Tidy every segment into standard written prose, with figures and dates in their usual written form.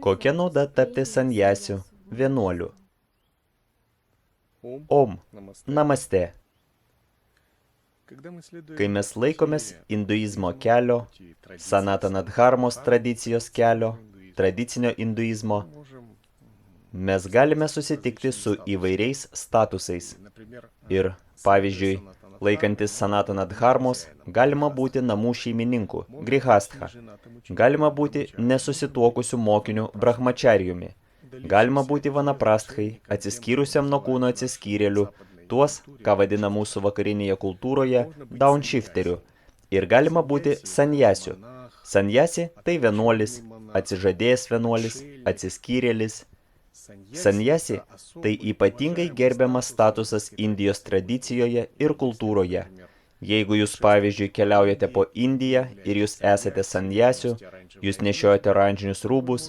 Kokia nauda tapti sanjasiu, vienuoliu? Om, namaste. Kai mes laikomės hinduizmo kelio, Sanatana Dharmos tradicijos kelio, tradicinio hinduizmo, mes galime susitikti su įvairiais statusais. Ir, pavyzdžiui, laikantis Sanatana Dharmos, galima būti namų šeimininku, grihastha. Galima būti nesusituokusiu mokiniu brahmačarijumi. Galima būti vanaprasthai, atsiskyrusiam nuo kūno atsiskyrėliu, tuos, ką vadina mūsų vakarinėje kultūroje, downshifteriu. Ir galima būti sanjasiu. Sanjasi tai vienuolis, atsižadėjęs vienuolis, atsiskyrėlis. Sanjasi tai ypatingai gerbiamas statusas Indijos tradicijoje ir kultūroje. Jeigu jūs, pavyzdžiui, keliaujate po Indiją ir jūs esate sanjasiu, jūs nešiojate oranžinius rūbus,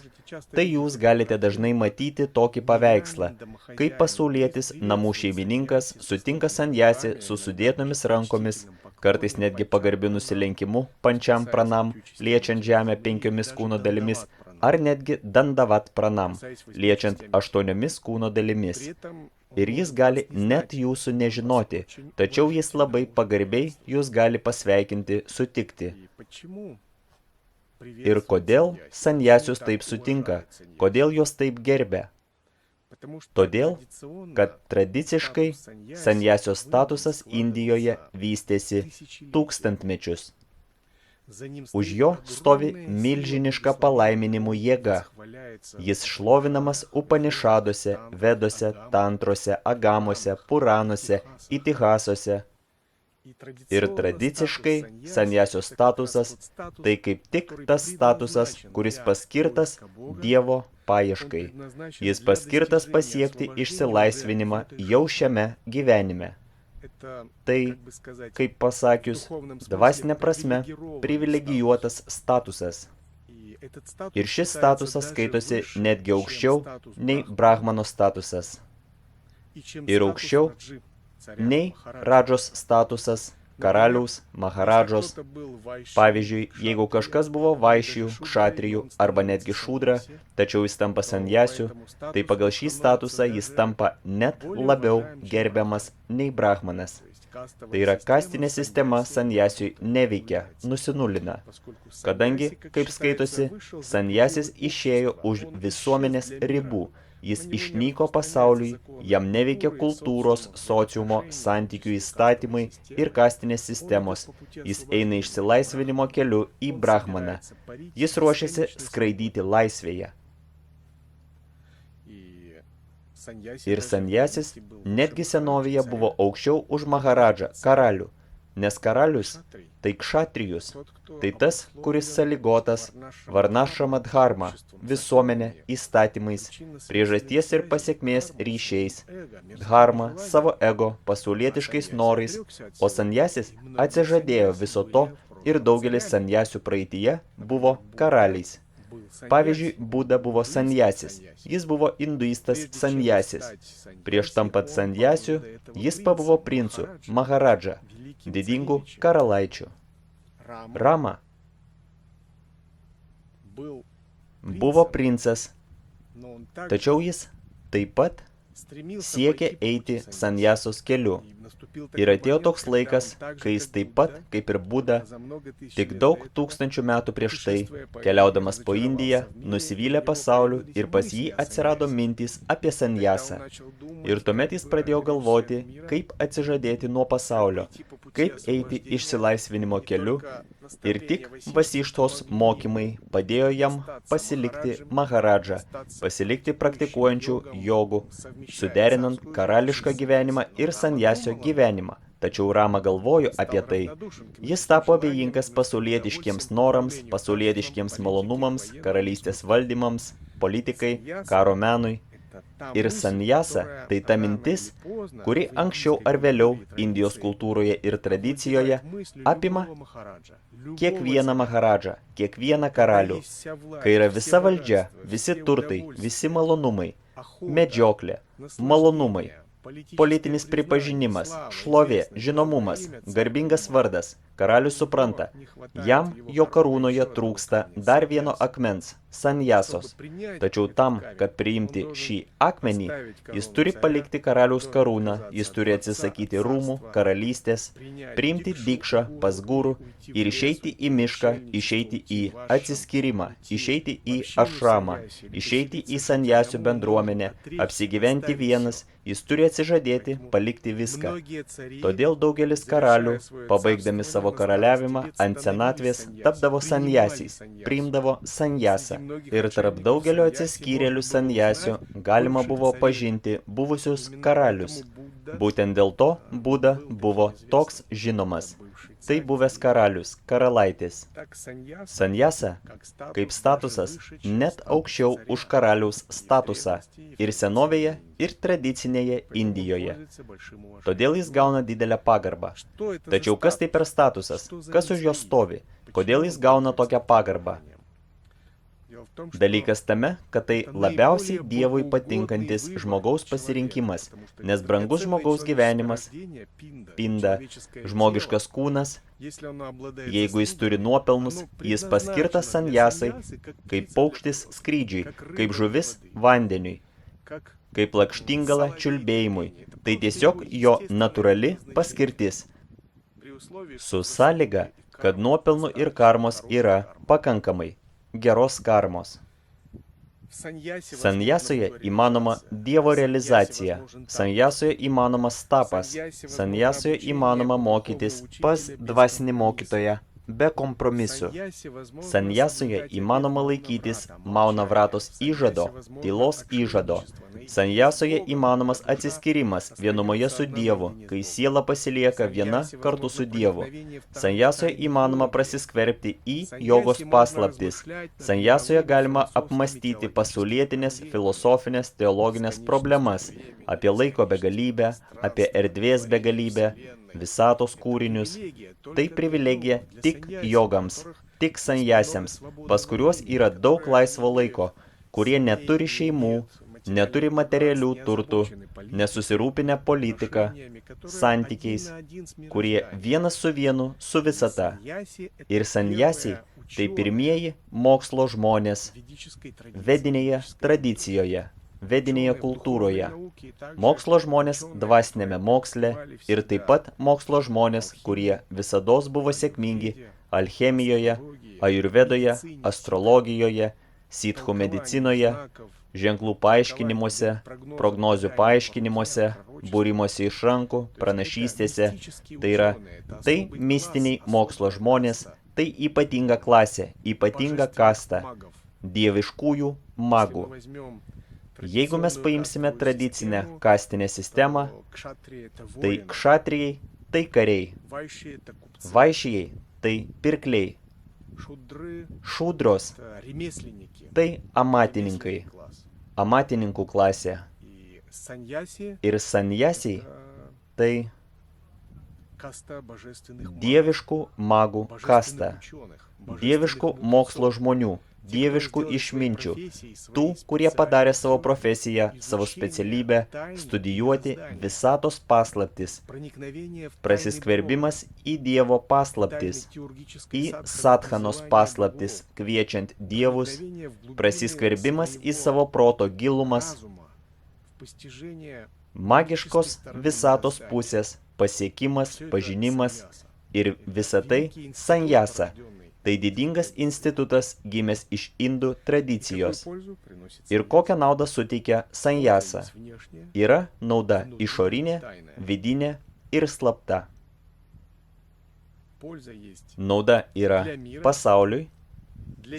tai jūs galite dažnai matyti tokį paveikslą, kaip pasaulietis namų šeimininkas sutinka sanjasi su sudėtomis rankomis, kartais netgi pagarbiu nusilenkimu, pančiam pranam, liečiant žemę 5 kūno dalimis, ar netgi dandavat pranam, liečiant 8 kūno dalimis. Ir jis gali net jūsų nežinoti, tačiau jis labai pagarbiai jūs gali pasveikinti, sutikti. Ir kodėl sanjasius taip sutinka? Kodėl jos taip gerbia? Todėl, kad tradiciškai sanjasio statusas Indijoje vystėsi tūkstantmečius. Už jo stovi milžiniška palaiminimų jėga. Jis šlovinamas Upanišaduose, Vedose, Tantrose, Agamuose, Puranuose, Itihasuose. Ir tradiciškai sanjasio statusas tai kaip tik tas statusas, kuris paskirtas Dievo paieškai. Jis paskirtas pasiekti išsilaisvinimą jau šiame gyvenime. Tai, kaip pasakius, dvasinė prasme privilegijuotas statusas. Ir šis statusas skaitosi netgi aukščiau nei Brahmano statusas. Ir aukščiau nei Radžos statusas, karaliaus, maharadžos. Pavyzdžiui, jeigu kažkas buvo vaišijų, kšatrijų arba netgi šūdra, tačiau jis tampa sanjasiu, tai pagal šį statusą jis tampa net labiau gerbiamas nei brahmanas. Tai yra kastinė sistema sanjasiui neveikia, nusinulina. Kadangi, kaip skaitosi, sanjasis išėjo už visuomenės ribų. Jis išnyko pasauliui, jam neveikia kultūros, sociumo, santykių įstatymai ir kastinės sistemos. Jis eina išsilaisvinimo keliu į Brahmaną. Jis ruošiasi skraidyti laisvėje. Ir sanjasis netgi senovėje buvo aukščiau už maharadžą, karalių. Nes karalius tai kšatrijus, tai tas, kuris sąlygotas varnašrama dharma, visuomenė, įstatymais, priežasties ir pasekmės ryšiais, dharma, savo ego, pasaulietiškais norais, o sanjasis atsižadėjo viso to ir daugelis sanjasių praeityje buvo karaliais. Pavyzdžiui, Buda buvo sanjasis, jis buvo hinduistas sanjasis. Prieš tampant sanjasiu, jis pabuvo princu, maharadža, didingų karalaičių. Rama buvo princas, tačiau jis taip pat siekė eiti sanjasos keliu. Ir atėjo toks laikas, kai jis taip pat, kaip ir Buda, tik daug tūkstančių metų prieš tai, keliaudamas po Indiją, nusivylė pasauliu ir pas jį atsirado mintys apie sanjasą. Ir tuomet jis pradėjo galvoti, kaip atsižadėti nuo pasaulio, kaip eiti išsilaisvinimo keliu, ir tik Vasištos mokymai padėjo jam pasilikti maharadžą, pasilikti praktikuojančių jogų, suderinant karališką gyvenimą ir sanjasio gyvenimą. Tačiau Rama galvojo apie tai. Jis tapo abejingas pasaulietiškiems norams, pasaulietiškiems malonumams, karalystės valdymams, politikai, karo menui. Ir sanjasa tai ta mintis, kuri anksčiau ar vėliau Indijos kultūroje ir tradicijoje apima kiekvieną maharadžą, kiekvieną karalių, kai yra visa valdžia, visi turtai, visi malonumai, medžioklė, malonumai, politinis pripažinimas, šlovė, žinomumas, garbingas vardas, Karalius supranta, jam jo karūnoje trūksta dar vieno akmens, sanjasos. Tačiau tam, kad priimti šį akmenį, jis turi palikti karaliaus karūną, jis turi atsisakyti rūmų, karalystės, priimti dikšą pas gurų ir išeiti į mišką, išeiti į atsiskyrimą, išeiti į ašramą, išeiti į sanjasių bendruomenę, apsigyventi vienas, jis turi atsižadėti, palikti viską. Todėl daugelis karalių, pabaigdami savo karaliavimą ant senatvės, tapdavo sanjasiais, priimdavo sanjasą. Ir tarp daugelio atsiskyrėlių sanjasių galima buvo pažinti buvusius karalius. Būtent dėl to Buda buvo toks žinomas. Tai buvęs karalius, karalaitis. Sanjasa, kaip statusas, net aukščiau už karaliaus statusą ir senovėje, ir tradicinėje Indijoje. Todėl jis gauna didelę pagarbą. Tačiau kas tai per statusas? Kas už jo stovi? Kodėl jis gauna tokią pagarbą? Dalykas tame, kad tai labiausiai Dievui patinkantis žmogaus pasirinkimas, nes brangus žmogaus gyvenimas, pinda, žmogiškas kūnas, jeigu jis turi nuopelnus, jis paskirtas sanjasai, kaip paukštis skrydžiui, kaip žuvis vandeniui, kaip lakštingala čiulbėjimui. Tai tiesiog jo natūrali paskirtis, su sąlyga, kad nuopelnų ir karmos yra pakankamai. Geros karmos. Sanjasoje įmanoma Dievo realizacija, sanjasoje įmanomas tapas, sanjasoje įmanoma mokytis pas dvasinį mokytoją be kompromisų. Sanjasoje įmanoma laikytis Mauna Vratos įžado, tylos įžado. Sanjasoje įmanomas atsiskyrimas vienumoje su Dievu, kai siela pasilieka viena kartu su Dievu. Sanjasoje įmanoma prasiskverbti į jogos paslaptis. Sanjasoje galima apmastyti pasaulietinės, filosofinės, teologinės problemas apie laiko begalybę, apie erdvės begalybę, visatos kūrinius. Tai privilegija tik jogams, tik sanjasiams, pas kuriuos yra daug laisvo laiko, kurie neturi šeimų, neturi materialių turtų, nesusirūpinę politiką, santykiais, kurie vienas su vienu su visata. Ir sanjasiai tai pirmieji mokslo žmonės vedinėje tradicijoje, vedinėje kultūroje. Mokslo žmonės dvasinėme moksle ir taip pat mokslo žmonės, kurie visados buvo sėkmingi alchemijoje, ajurvedoje, astrologijoje, siddhų medicinoje, ženklų paaiškinimuose, prognozių paaiškinimuose, būrimuose iš rankų, pranašystėse. Tai yra, tai mistiniai mokslo žmonės, tai ypatinga klasė, ypatinga kasta, dieviškųjų magų. Jeigu mes paimsime tradicinę kastinę sistemą, tai kšatrijai, tai kariai, vaišijai, tai pirkliai, šūdros, tai amatininkai, amatininkų klasė. Ir sanjasiai, tai dieviškų magų kasta, dieviškų mokslo žmonių, dieviškų išminčių, tų, kurie padarė savo profesiją, savo specialybę, studijuoti visatos paslaptis, prasiskverbimas į Dievo paslaptis, į sadhanos paslaptis, kviečiant dievus, prasiskverbimas į savo proto gilumas, magiškos visatos pusės, pasiekimas, pažinimas ir visa tai sanjasa. Tai didingas institutas gimęs iš indų tradicijos. Ir kokią naudą suteikia sanjasa? Yra nauda išorinė, vidinė ir slapta. Nauda yra pasauliui,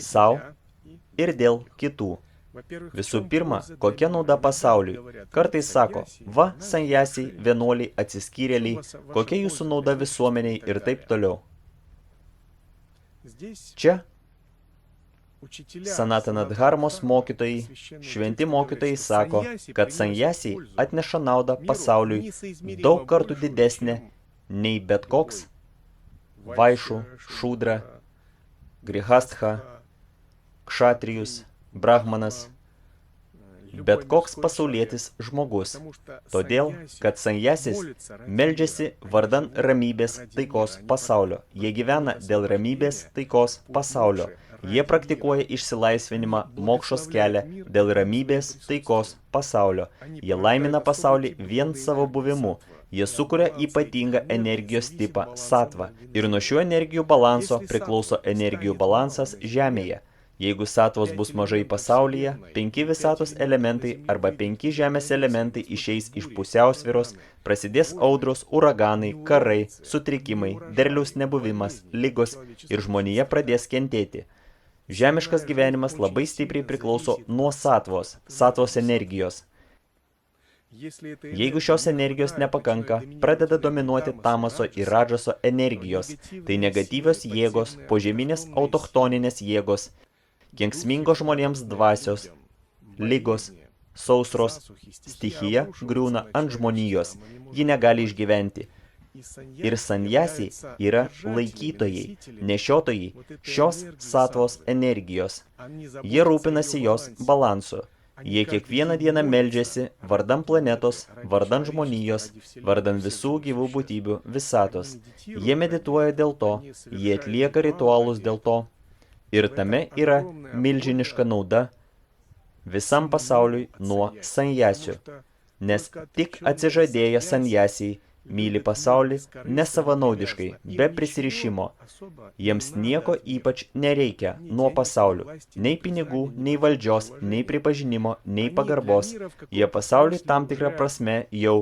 sau ir dėl kitų. Visų pirma, kokia nauda pasauliui? Kartais sako, va, sanjasiai, vienuoliai, atsiskyrėliai, kokia jūsų nauda visuomeniai ir taip toliau. Čia Sanatana Dharmos mokytojai, šventi mokytojai sako, kad sanjasiai atneša naudą pasauliui daug kartų didesnė nei bet koks vaišų, šūdra, grihastha, kšatrijus, brahmanas, bet koks pasaulietis žmogus, todėl, kad sanjasis meldžiasi vardan ramybės taikos pasaulio. Jie gyvena dėl ramybės taikos pasaulio. Jie praktikuoja išsilaisvinimą mokšos kelią dėl ramybės taikos pasaulio. Jie laimina pasaulį vien savo buvimu. Jie sukuria ypatingą energijos tipą satvą. Ir nuo šių energijų balanso priklauso energijų balansas Žemėje. Jeigu satvos bus mažai pasaulyje, 5 visatos elementai arba 5 žemės elementai išeis iš pusiausvyros, prasidės audros, uraganai, karai, sutrikimai, derliaus nebuvimas, ligos ir žmonija pradės kentėti. Žemiškas gyvenimas labai stipriai priklauso nuo satvos energijos. Jeigu šios energijos nepakanka, pradeda dominuoti tamaso ir radžaso energijos, tai negatyvios jėgos, požeminės autochtoninės jėgos, kenksmingos žmonėms dvasios, ligos, sausros, stichija griūna ant žmonijos, ji negali išgyventi. Ir sanjasiai yra laikytojai, nešiotojai šios satvos energijos. Jie rūpinasi jos balansu. Jie kiekvieną dieną meldžiasi vardan planetos, vardan žmonijos, vardan visų gyvų būtybių visatos. Jie medituoja dėl to, jie atlieka ritualus dėl to. Ir tame yra milžiniška nauda visam pasauliui nuo sanjasių. Nes tik atsižadėję sanjasiai myli pasaulį nesavanaudiškai, be prisirišimo. Jiems nieko ypač nereikia nuo pasaulių. Nei pinigų, nei valdžios, nei pripažinimo, nei pagarbos. Jie pasauliui tam tikrą prasme jau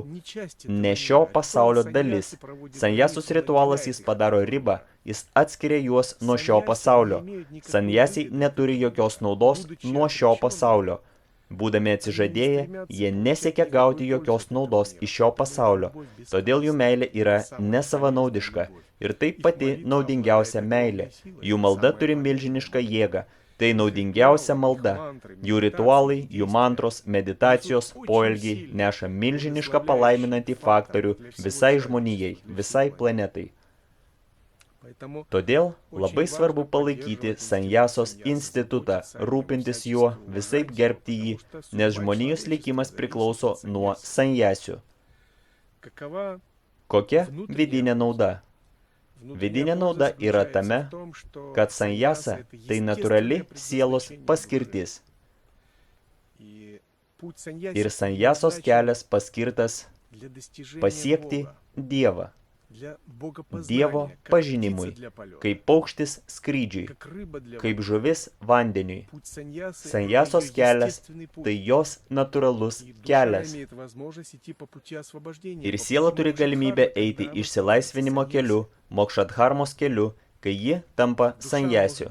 ne šio pasaulio dalis. Sanjasus ritualas jis padaro ribą, jis atskiria juos nuo šio pasaulio. Sanjasiai neturi jokios naudos nuo šio pasaulio. Būdami atsižadėję, jie nesiekia gauti jokios naudos iš šio pasaulio, todėl jų meilė yra nesavanaudiška ir tai pati naudingiausia meilė. Jų malda turi milžinišką jėgą, tai naudingiausia malda. Jų ritualai, jų mantros, meditacijos, poelgiai neša milžinišką palaiminantį faktorių visai žmonijai, visai planetai. Todėl labai svarbu palaikyti sanjasos institutą, rūpintis juo, visaip gerbti jį, nes žmonijos likimas priklauso nuo sanjasių. Kokia vidinė nauda? Vidinė nauda yra tame, kad sanjasa tai natūrali sielos paskirtis. Ir sanjasos kelias paskirtas pasiekti Dievą. Dievo pažinimui, kaip paukštis skrydžiui, kaip žuvis vandeniui. Sanjasos kelias tai jos natūralus kelias. Ir siela turi galimybę eiti išsilaisvinimo keliu, mokšadharmos keliu, kai ji tampa sanjasiu.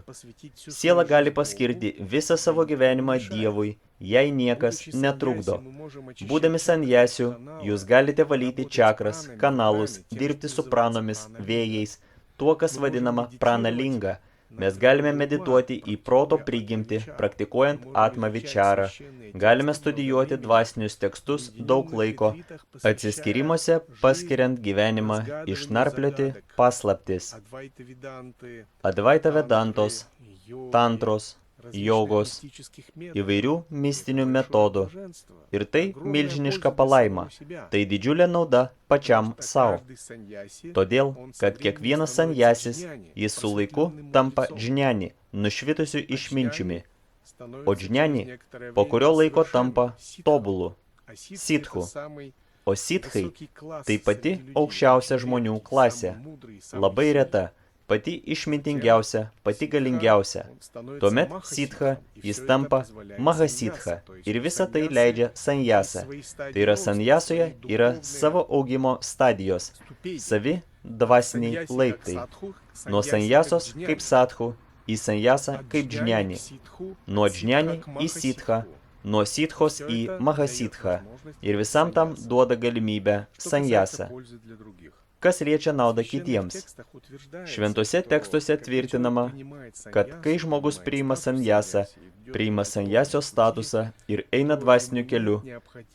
Siela gali paskirti visą savo gyvenimą Dievui, jei niekas netrukdo. Būdami sanjasiu, jūs galite valyti čakras, kanalus, dirbti su pranomis, vėjais, tuo, kas vadinama pranalinga. Mes galime medituoti į proto prigimtį, praktikuojant atmavičarą. Galime studijuoti dvasinius tekstus daug laiko, atsiskirimuose paskiriant gyvenimą, išnarplioti paslaptis. Advaita vedantos, tantros, jogos, įvairių mistinių metodų. Ir tai milžiniška palaima. Tai didžiulė nauda pačiam savo. Todėl, kad kiekvienas sanjasis, jis su laiku tampa džnani, nušvitusiu išminčiumi. O džnani po kurio laiko tampa tobulu, sithu. O sithai tai pati aukščiausia žmonių klasė, labai reta, pati išmintingiausia, pati galingiausia. Tuomet sitha jis tampa mahasitha ir visa tai leidžia sanjasa. Tai yra sanjasoje yra savo augimo stadijos, savi dvasiniai laiptai. Nuo sanjasos kaip sadhu į sanjasą kaip džnani, nuo džnani į sitha, nuo sithos į mahasitha ir visam tam duoda galimybę sanjasa. Kas liečia naudą kitiems? Šventuose tekstuose tvirtinama, kad kai žmogus priima sanjasą, priima sanjasio statusą ir eina dvasiniu keliu,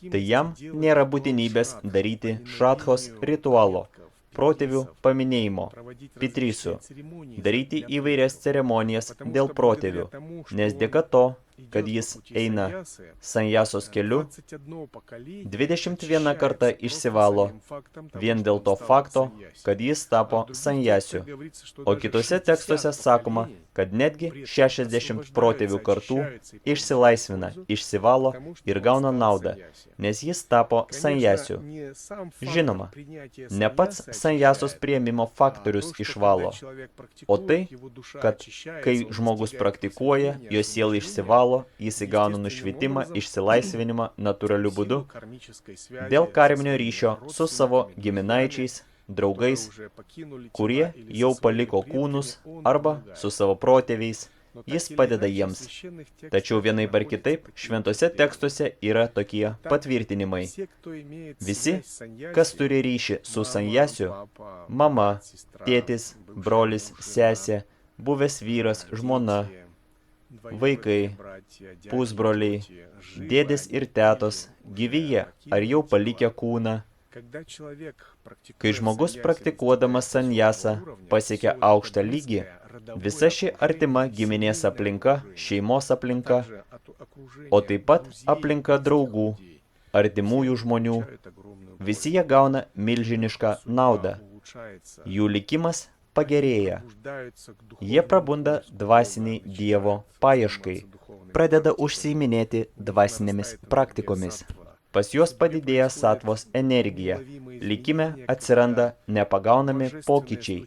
tai jam nėra būtinybės daryti šradhos ritualo, protėvių paminėjimo, pitrysų, daryti įvairias ceremonijas dėl protėvių, nes dėka to kad jis eina sanjasos keliu, 21 kartą išsivalo vien dėl to fakto, kad jis tapo sanjasiu. O kitose tekstuose sakoma, kad netgi 60 protėvių kartų išsilaisvina, išsivalo ir gauna naudą, nes jis tapo sanjasiu. Žinoma, ne pats sanjasos priėmimo faktorius išvalo, o tai, kad kai žmogus praktikuoja, jo siela išsivalo, jis įgauna nušvitimą, išsilaisvinimą natūraliu būdu, dėl karminio ryšio su savo giminaičiais, draugais, kurie jau paliko kūnus arba su savo protėviais, jis padeda jiems. Tačiau vienaip ar kitaip, šventose tekstuose yra tokie patvirtinimai. Visi, kas turi ryšį su sanjasiu, mama, tėtis, brolis, sesė, buvęs vyras, žmona, vaikai, pusbroliai, dėdės ir tetos, gyvi jie ar jau palikę kūną. Kai žmogus praktikuodamas sanjasą pasiekia aukštą lygį, visa ši artima giminės aplinka, šeimos aplinka, o taip pat aplinka draugų, artimųjų žmonių, visi jie gauna milžinišką naudą. Jų likimas pagerėja. Jie prabunda dvasiniai Dievo paieškai, pradeda užsiiminėti dvasinėmis praktikomis. Pas juos padidėja satvos energija, likime atsiranda nepagaunami pokyčiai,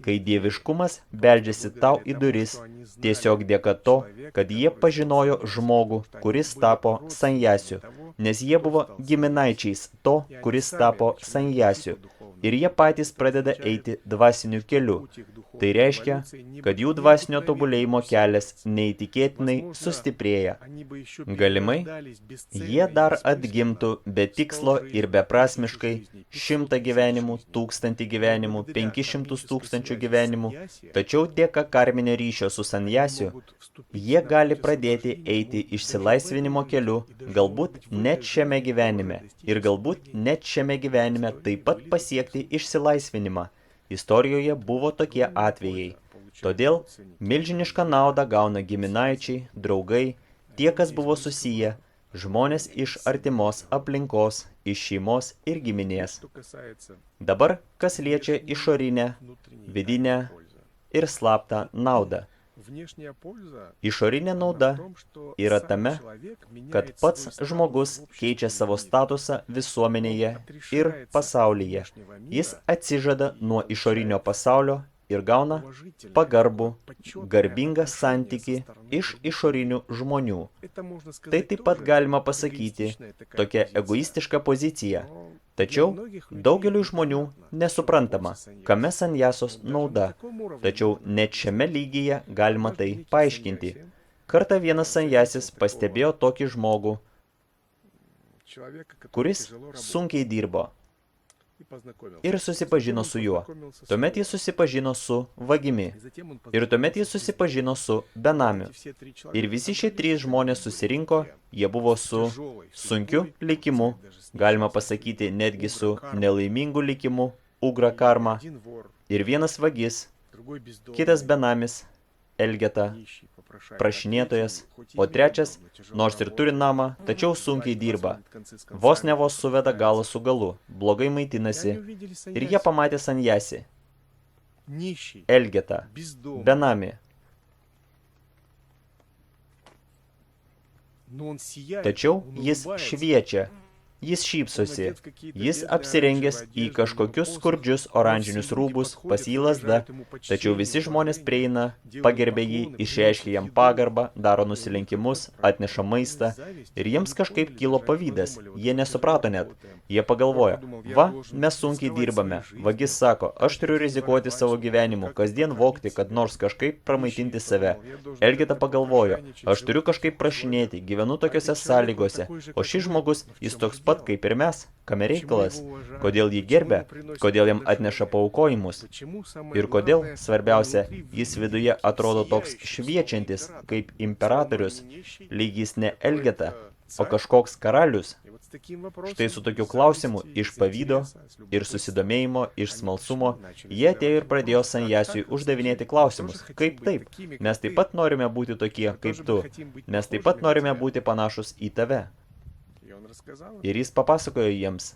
kai dieviškumas beldžiasi tau į duris, tiesiog dėka to, kad jie pažinojo žmogų, kuris tapo sanjasiu, nes jie buvo giminaičiais to, kuris tapo sanjasiu. Ir jie patys pradeda eiti dvasiniu keliu. Tai reiškia, kad jų dvasinio tobulėjimo kelias neįtikėtinai sustiprėja. Galimai, jie dar atgimtų be tikslo ir beprasmiškai 100 gyvenimų, 1000 gyvenimų, 500 tūkstančių gyvenimų, tačiau dėka karminio ryšio su sanjasiu, jie gali pradėti eiti išsilaisvinimo keliu, galbūt net šiame gyvenime, ir galbūt net šiame gyvenime taip pat pasiekti išsilaisvinimą. Istorijoje buvo tokie atvejai. Todėl milžinišką naudą gauna giminaičiai, draugai, tie, kas buvo susiję, žmonės iš artimos aplinkos, iš šeimos ir giminės. Dabar, kas liečia išorinę, vidinę ir slaptą naudą. Išorinė nauda yra tame, kad pats žmogus keičia savo statusą visuomenėje ir pasaulyje. Jis atsižada nuo išorinio pasaulio ir gauna pagarbų, garbingą santykį iš išorinių žmonių. Tai taip pat galima pasakyti tokia egoistiška pozicija. Tačiau daugeliui žmonių nesuprantama, kame sanjasos nauda. Tačiau net šiame lygyje galima tai paaiškinti. Kartą vienas sanjasis pastebėjo tokį žmogų, kuris sunkiai dirbo ir susipažino su juo. Tuomet jis susipažino su vagimi ir tuomet jis susipažino su benamiu. Ir visi šie 3 žmonės susirinko, jie buvo su sunkiu likimu, galima pasakyti netgi su nelaimingu likimu, ugra karma, ir vienas vagis, kitas benamis, elgeta, prašinėtojas, o trečias, nors ir turi namą, tačiau sunkiai dirba. Vos ne vos suveda galą su galu, blogai maitinasi, ir jie pamatė sanjasį, elgetą, benamį. Tačiau jis šviečia, jis šypsosi, jis apsirengęs į kažkokius skurdžius oranžinius rūbus, pas jį lazda, tačiau visi žmonės prieina, pagerbė jį, išreiškia jam pagarbą, daro nusilenkimus, atneša maistą, ir jiems kažkaip kilo pavydas, jie nesuprato net. Jie pagalvojo, va, mes sunkiai dirbame, vagis sako, aš turiu rizikuoti savo gyvenimu, kasdien vogti, kad nors kažkaip pramaitinti save. Elgeta pagalvojo, aš turiu kažkaip prašinėti, gyvenu tokiose sąlygose, o šis žmogus, jis toks pat kaip ir mes. Kame reikalas? Kodėl jį gerbia? Kodėl jam atneša paaukojimus? Ir kodėl, svarbiausia, jis viduje atrodo toks šviečiantis, kaip imperatorius, lyg jis ne Elgeta, o kažkoks karalius? Štai su tokiu klausimu iš pavydo ir susidomėjimo, iš smalsumo, jie atėjo ir pradėjo Sanjasiui uždavinėti klausimus. Kaip taip? Mes taip pat norime būti tokie kaip tu. Mes taip pat norime būti panašus į tave. Ir jis papasakojo jiems,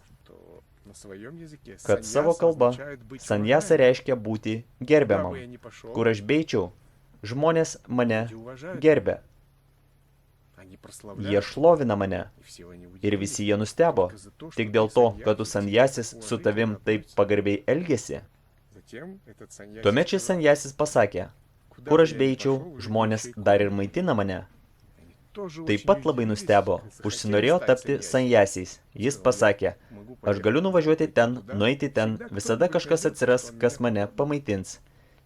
kad savo kalba Sanjasa reiškia būti gerbiamam. Kur aš beičiau, žmonės mane gerbia. Jie šlovina mane. Ir visi jie nustebo. Tik dėl to, kad tu Sanjasis su tavim taip pagarbiai elgėsi. Tuomet šis Sanjasis pasakė, kur aš beičiau, žmonės dar ir maitina mane. Taip pat labai nustebo, užsinorėjo tapti Sanjasiais. Jis pasakė, aš galiu nuvažiuoti ten, nueiti ten, visada kažkas atsiras, kas mane pamaitins.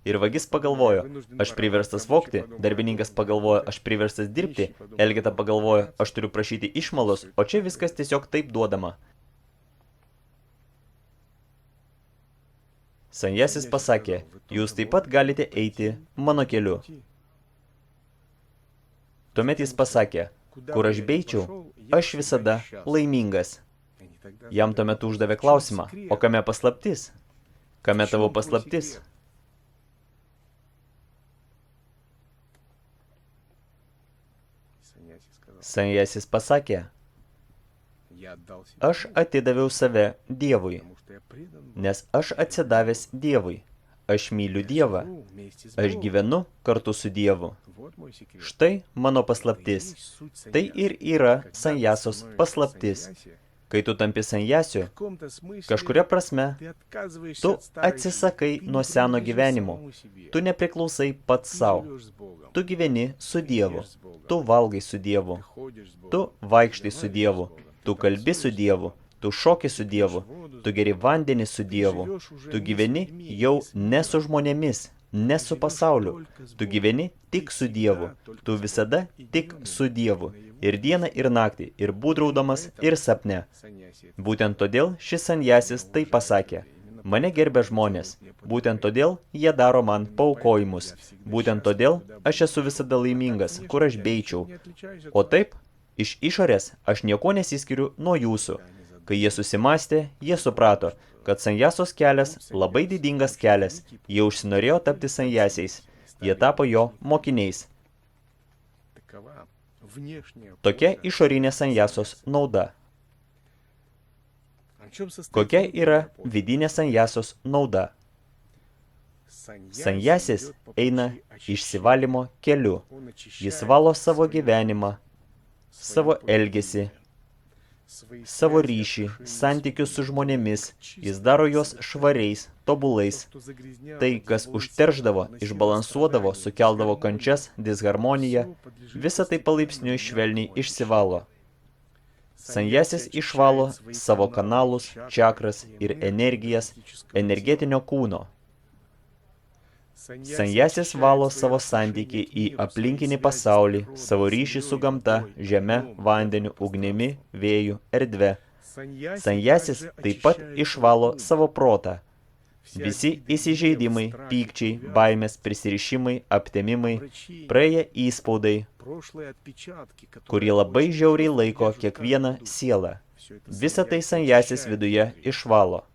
Ir vagis pagalvojo, aš priverstas vogti, darbininkas pagalvojo, aš priverstas dirbti, Elgeta pagalvojo, aš turiu prašyti išmalos, o čia viskas tiesiog taip duodama. Sanjasis pasakė, jūs taip pat galite eiti mano keliu. Tuomet jis pasakė, kur aš beičiau, aš visada laimingas. Jam tuomet uždavė klausimą, o kame paslaptis? Kame tavo paslaptis? Sanjasis pasakė, aš atidaviau save Dievui, nes aš atsidavęs Dievui. Aš myliu Dievą. Aš gyvenu kartu su Dievu. Štai mano paslaptis. Tai ir yra Sanjasos paslaptis. Kai tu tampi Sanjasiu, kažkuria prasme, tu atsisakai nuo seno gyvenimo. Tu nepriklausai pats savo. Tu gyveni su Dievu. Tu valgai su Dievu. Tu vaikštai su Dievu. Tu kalbi su Dievu. Tu šoki su Dievu, tu geri vandenį su Dievu, tu gyveni jau ne su žmonėmis, ne su pasauliu, tu gyveni tik su Dievu, tu visada tik su Dievu, ir dieną, ir naktį, ir būdraudamas, ir sapne. Būtent todėl šis Sanjasis tai pasakė, mane gerbia žmonės, būtent todėl jie daro man paaukojimus, būtent todėl aš esu visada laimingas, kur aš beičiau, o taip, iš išorės aš nieko nesiskiriu nuo jūsų. Kai jie susimastė, jie suprato, kad Sanjasos kelias labai didingas kelias. Jie užsinorėjo tapti Sanjasiais. Jie tapo jo mokiniais. Tokia išorinė Sanjasos nauda. Kokia yra vidinė Sanjasos nauda? Sanjasis eina išsivalymo keliu. Jis valo savo gyvenimą, savo elgesį, savo ryšį, santykius su žmonėmis, jis daro juos švariais, tobulais. Tai, kas užterždavo, išbalansuodavo, sukeldavo kančias, disharmoniją, visa tai palaipsniui švelniai išsivalo. Sanjasis išvalo savo kanalus, čakras ir energijas energetinio kūno. Sanjasis valo savo santykį į aplinkinį pasaulį, savo ryšį su gamta, žeme, vandeniu, ugnimi, vėju, erdve. Sanjasis taip pat išvalo savo protą. Visi įsižeidimai, pykčiai, baimės, prisirišimai, aptemimai, praėję įspaudai, kurie labai žiauriai laiko kiekvieną sielą. Visą tai Sanjasis viduje išvalo.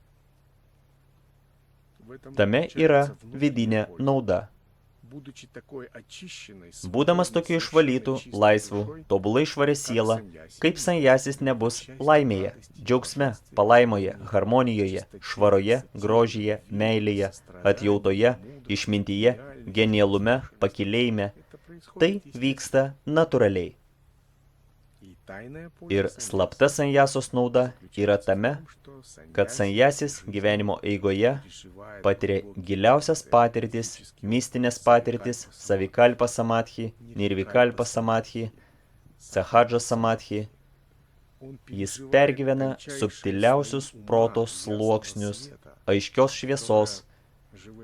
Tame yra vidinė nauda. Būdamas tokiu išvalytų, laisvų, tobulai švaria siela, kaip Sanjasis nebus laimėje, džiaugsme, palaimoje, harmonijoje, švaroje, grožyje, meilėje, atjautoje, išmintyje, genialume, pakilėjime. Tai vyksta natūraliai. Ir slapta Sanjasos nauda yra tame, kad Sanjasis gyvenimo eigoje patiria giliausias patirtis, mistinės patirtis, savikalpa samadhi, nirvikalpa samadhi, sahadža samadhi. Jis pergyvena subtiliausius proto sluoksnius, aiškios šviesos,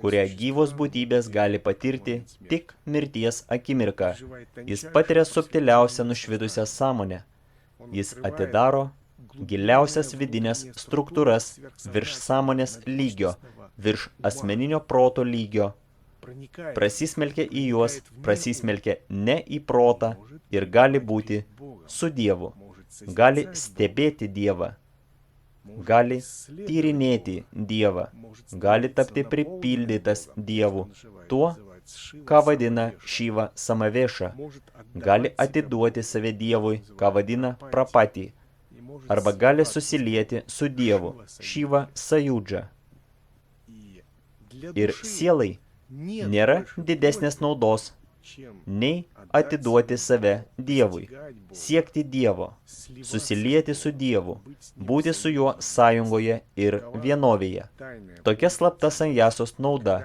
kurią gyvos būtybės gali patirti tik mirties akimirką. Jis patiria subtiliausią nušvitusią sąmonę. Jis atidaro giliausias vidinės struktūras virš sąmonės lygio, virš asmeninio proto lygio, prasismelkia į juos, prasismelkia ne į protą ir gali būti su Dievu, gali stebėti Dievą, gali tyrinėti Dievą, gali tapti pripildytas Dievu, tuo, ką vadina Šiva Samaveša, gali atiduoti save Dievui, ką vadina Prapati, arba gali susilieti su Dievu, Šiva Sajudža. Ir sielai nėra didesnės naudos, nei atiduoti save Dievui, siekti Dievo, susilieti su Dievu, būti su juo sąjungoje ir vienovėje. Tokia slapta sanjasos nauda.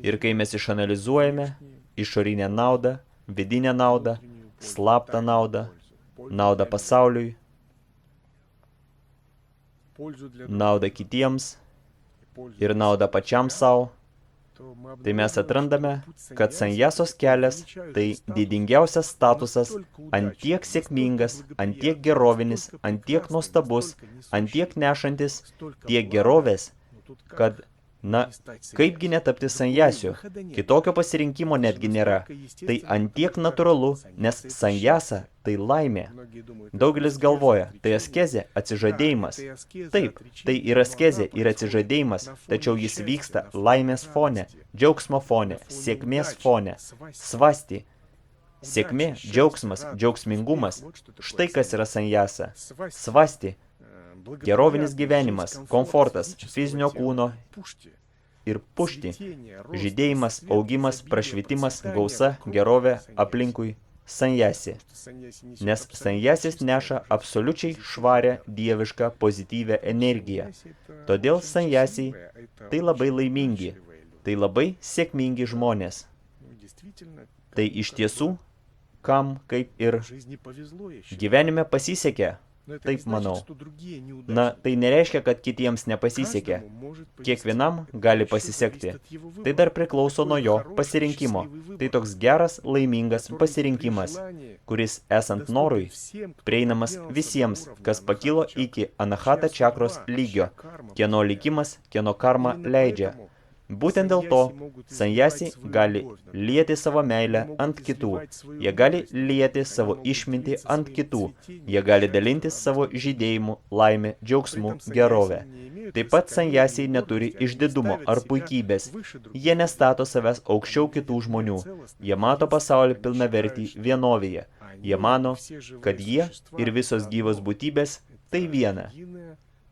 Ir kai mes išanalizuojame išorinę naudą, vidinę naudą, slaptą naudą, naudą pasauliui, naudą kitiems ir naudą pačiam savo, tai mes atrandame, kad sanjasos kelias tai didingiausias statusas, ant tiek sėkmingas, ant tiek gerovinis, ant tiek nuostabus, ant tiek nešantis tiek gerovės, kad, na, kaipgi netapti sanjasiu, kitokio pasirinkimo netgi nėra. Tai ant tiek natūralu, nes sanjasa tai laimė. Daugelis galvoja, tai askezė, atsižadėjimas. Taip, tai ir askezė, ir atsižadėjimas, tačiau jis vyksta laimės fone, džiaugsmo fone, sėkmės fone, svasti. Sėkmė, džiaugsmas, džiaugsmingumas, štai kas yra sanjasa. Svasti, gerovinis gyvenimas, komfortas, fizinio kūno ir pušti, žydėjimas, augimas, prašvitimas, gausa, gerovė aplinkui sanjasi. Nes sanjasis neša absoliučiai švarę, dievišką, pozityvę energiją. Todėl sanjasiai tai labai laimingi, tai labai sėkmingi žmonės. Tai iš tiesų, kam kaip ir gyvenime pasisekė, taip manau. Na, tai nereiškia, kad kitiems nepasisekė. Kiekvienam gali pasisekti. Tai dar priklauso nuo jo pasirinkimo. Tai toks geras, laimingas pasirinkimas, kuris, esant norui, prieinamas visiems, kas pakilo iki anahata čakros lygio, kieno likimas, kieno karma leidžia. Būtent dėl to, sanjasiai gali lieti savo meilę ant kitų, jie gali lieti savo išmintį ant kitų, jie gali dalintis savo žydėjimu, laimė, džiaugsmu, gerovę. Taip pat sanjasiai neturi išdidumo ar puikybės, jie nestato savęs aukščiau kitų žmonių, jie mato pasaulį pilnavertį vienovėje, jie mano, kad jie ir visos gyvos būtybės tai viena,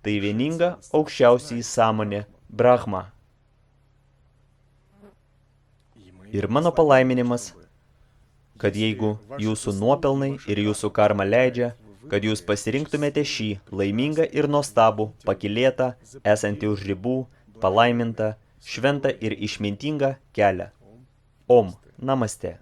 tai vieninga aukščiausiai sąmonė Brahma. Ir mano palaiminimas, kad jeigu jūsų nuopelnai ir jūsų karma leidžia, kad jūs pasirinktumėte šį laimingą ir nuostabų, pakylėtą, esantį už ribų, palaimintą, šventą ir išmintingą kelią. Om, namaste.